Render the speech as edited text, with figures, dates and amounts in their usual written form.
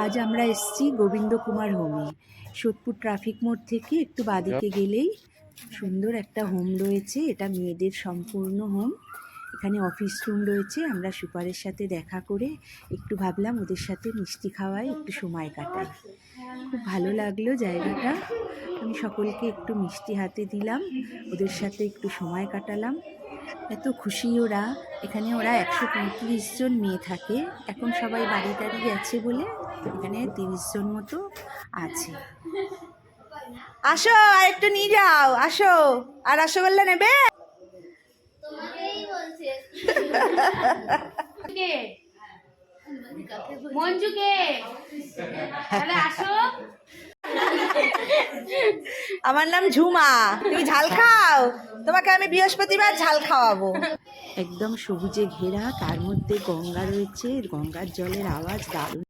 আজ আমরা এসেছি গোবিন্দ কুমার হোমে। সোদপুর ট্রাফিক মোড় থেকে একটু বাঁদিকে গেলেই সুন্দর একটা হোম রয়েছে। এটা মেয়েদের সম্পূর্ণ হোম। এখানে অফিস রুম রয়েছে। আমরা সুপারের সাথে দেখা করে একটু ভাবলাম ওদের সাথে মিষ্টি খাওয়ায় একটু সময় কাটাই। খুব ভালো লাগলো জায়গাটা। আমি সকলকে একটু মিষ্টি হাতে দিলাম, ওদের সাথে একটু সময় কাটালাম। এত খুশি ওরা। এখানে ওরা 135 জন মেয়ে থাকে। এখন সবাই বাড়ি টাড়ি গেছে বলে এখানে 30 জন মতো আছে। আসো আর একটু নিয়ে যাও, আসো। আর রসগোল্লা নেবে? আমার নাম ঝুমা। তুমি ঝাল খাও? তোমাকে আমি বৃহস্পতিবার ঝাল খাওয়াবো। একদম সবুজে ঘেরা, তার মধ্যে গঙ্গা রয়েছে। গঙ্গার জলের আওয়াজ দারুণ।